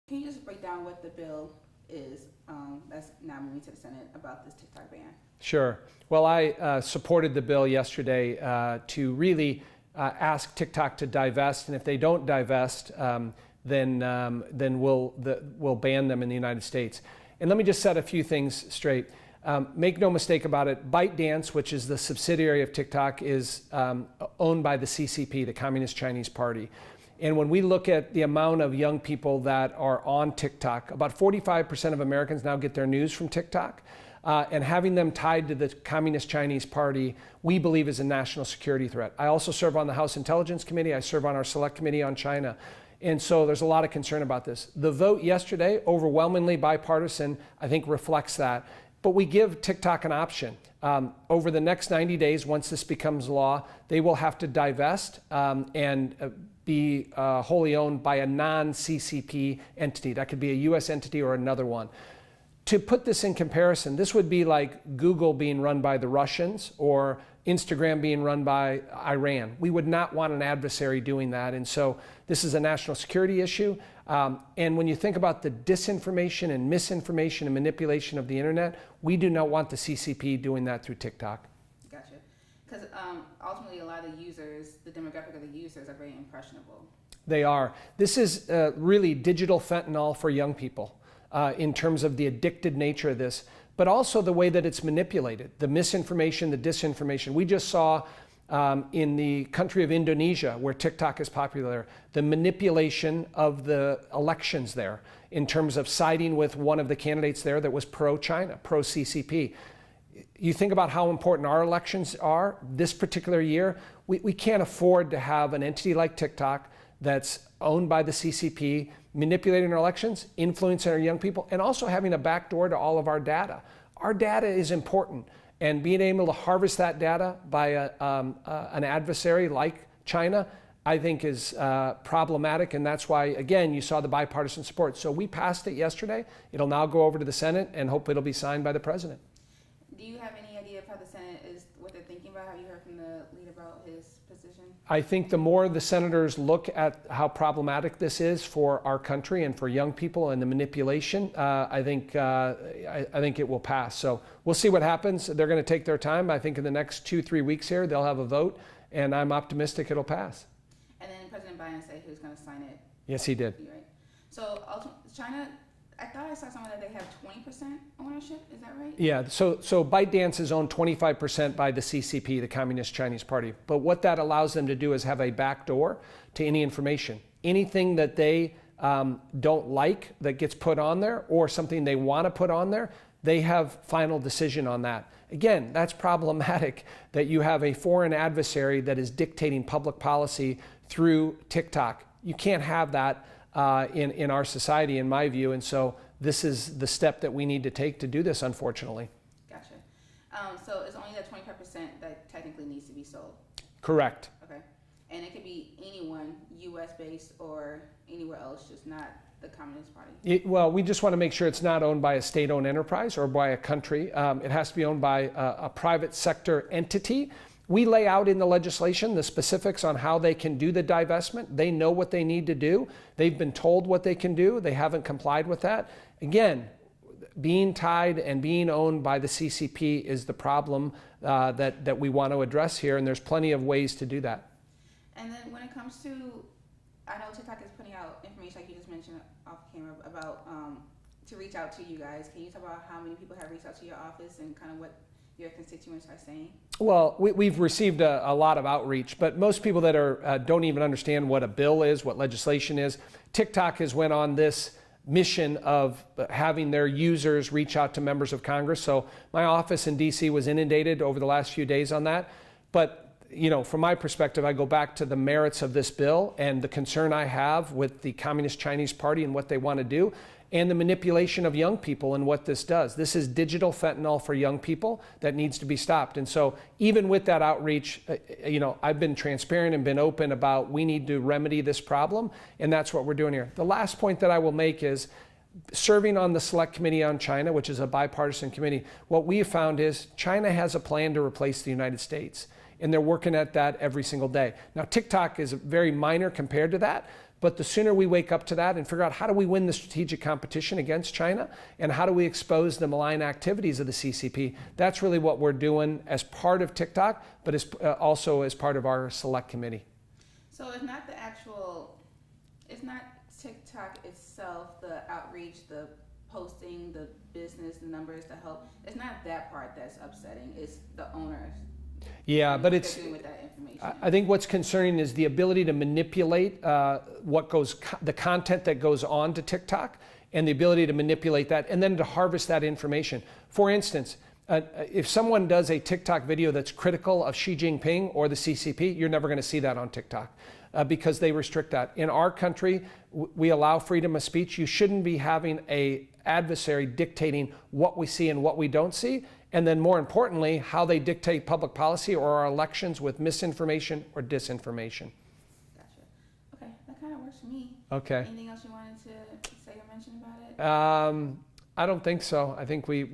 Can you just break down what the bill is that's now moving to the Senate about this TikTok ban? Sure. Well, I supported the bill yesterday to really ask TikTok to divest, and if they don't divest, then we'll ban them in the United States. And let me just set a few things straight. Make no mistake about it, ByteDance, which is the subsidiary of TikTok, is owned by the CCP, the Communist Chinese Party. And when we look at the amount of young people that are on TikTok, about 45% of Americans now get their news from TikTok. And having them tied to the Communist Chinese Party, we believe is a national security threat. I also serve on the House Intelligence Committee. I serve on our Select Committee on China. And so there's a lot of concern about this. The vote yesterday, overwhelmingly bipartisan, I think reflects that. But we give TikTok an option. Over the next 90 days, once this becomes law, they will have to divest and be wholly owned by a non-CCP entity. That could be a US entity or another one. To put this in comparison, this would be like Google being run by the Russians or Instagram being run by Iran. We would not want an adversary doing that. And so this is a national security issue. And when you think about the disinformation and misinformation and manipulation of the internet, we do not want the CCP doing that through TikTok. Gotcha. Because ultimately a lot of the users, the demographic of the users are very impressionable. They are. This is really digital fentanyl for young people. In terms of the addicted nature of this, but also the way that it's manipulated, the misinformation, the disinformation. We just saw in the country of Indonesia, where TikTok is popular, the manipulation of the elections there in terms of siding with one of the candidates there that was pro-China, pro-CCP. You think about how important our elections are this particular year, we can't afford to have an entity like TikTok that's owned by the CCP, manipulating our elections, influencing our young people, and also having a backdoor to all of our data. Our data is important, and being able to harvest that data by an adversary like China, I think is problematic, and that's why, again, you saw the bipartisan support. So we passed it yesterday. It'll now go over to the Senate, and hopefully it'll be signed by the president. Do you have any idea of how the Senate is, what they're thinking about? Have you heard from the leader about his position? I think the more the senators look at how problematic this is for our country and for young people and the manipulation, I think it will pass. So we'll see what happens. They're going to take their time. I think in the next 2-3 weeks here, they'll have a vote, and I'm optimistic it'll pass. And then President Biden said he was going to sign it. Yes, he did. Right. So China, I thought I saw somewhere that they have 20% ownership. Is that right? Yeah, so ByteDance is owned 25% by the CCP, the Communist Chinese Party. But what that allows them to do is have a backdoor to any information. Anything that they don't like that gets put on there, or something they want to put on there, they have final decision on that. Again, that's problematic that you have a foreign adversary that is dictating public policy through TikTok. You can't have that in our society, in my view, and so this is the step that we need to take to do this, unfortunately. Gotcha. So it's only that 25% that technically needs to be sold? Correct. Okay. And it could be anyone, US-based or anywhere else, just not the Communist Party? Well, we just want to make sure it's not owned by a state-owned enterprise or by a country. It has to be owned by a private sector entity. We lay out in the legislation the specifics on how they can do the divestment. They know what they need to do. They've been told what they can do. They haven't complied with that. Again, being tied and being owned by the CCP is the problem that we want to address here, and there's plenty of ways to do that. And then when it comes to, I know TikTok is putting out information, like you just mentioned off camera, about to reach out to you guys. Can you talk about how many people have reached out to your office and kind of what your constituents are saying? Well, we've received a lot of outreach, but most people that are don't even understand what a bill is, what legislation is. TikTok has went on this mission of having their users reach out to members of Congress. So my office in DC was inundated over the last few days on that. But you know, from my perspective, I go back to the merits of this bill and the concern I have with the Communist Chinese Party and what they want to do, and the manipulation of young people and what this does. This is digital fentanyl for young people that needs to be stopped. And so even with that outreach, you know, I've been transparent and been open about we need to remedy this problem, and that's what we're doing here. The last point that I will make is, serving on the Select Committee on China, which is a bipartisan committee, what we have found is China has a plan to replace the United States, and they're working at that every single day. Now, TikTok is very minor compared to that, But the sooner we wake up to that and figure out how do we win the strategic competition against China and how do we expose the malign activities of the CCP, that's really what we're doing as part of TikTok, but also as part of our select committee. So it's not it's not TikTok itself, the outreach, the posting, the business, the numbers, the help. It's not that part that's upsetting. It's the owners. Yeah, but What they're doing with that information. I think what's concerning is the ability to manipulate the content that goes on to TikTok, and the ability to manipulate that and then to harvest that information. For instance, if someone does a TikTok video that's critical of Xi Jinping or the CCP, you're never going to see that on TikTok because they restrict that. In our country, we allow freedom of speech. You shouldn't be having an adversary dictating what we see and what we don't see. And then more importantly, how they dictate public policy or our elections with misinformation or disinformation. Gotcha. Okay, that kind of works for me. Okay. Anything else you wanted to say or mention about it? I don't think so. I think we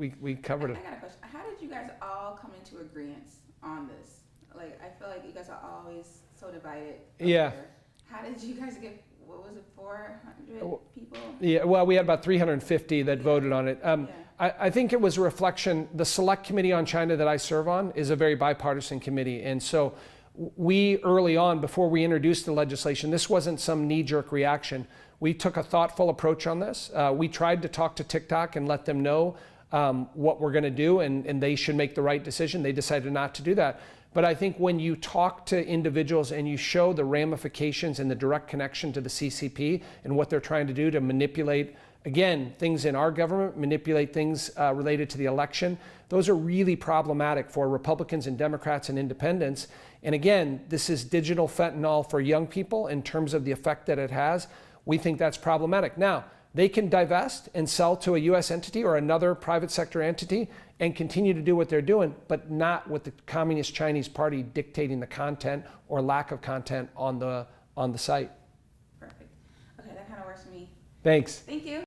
covered it. I got a question. How did you guys all come into agreement on this? Like, I feel like you guys are always so divided. Yeah. Here. How did you guys get, what was it, 400 people? Yeah, well, we had about 350 that voted on it. I think it was a reflection. The Select Committee on China that I serve on is a very bipartisan committee. And so we, early on, before we introduced the legislation, this wasn't some knee-jerk reaction. We took a thoughtful approach on this. We tried to talk to TikTok and let them know what we're going to do, and they should make the right decision. They decided not to do that. But I think when you talk to individuals and you show the ramifications and the direct connection to the CCP and what they're trying to do to manipulate, again, things in our government, manipulate things related to the election, those are really problematic for Republicans and Democrats and independents. And again, this is digital fentanyl for young people in terms of the effect that it has. We think that's problematic. Now, they can divest and sell to a U.S. entity or another private sector entity and continue to do what they're doing, but not with the Communist Chinese Party dictating the content or lack of content on the site. Perfect. Okay, that kind of works for me. Thanks. Thank you.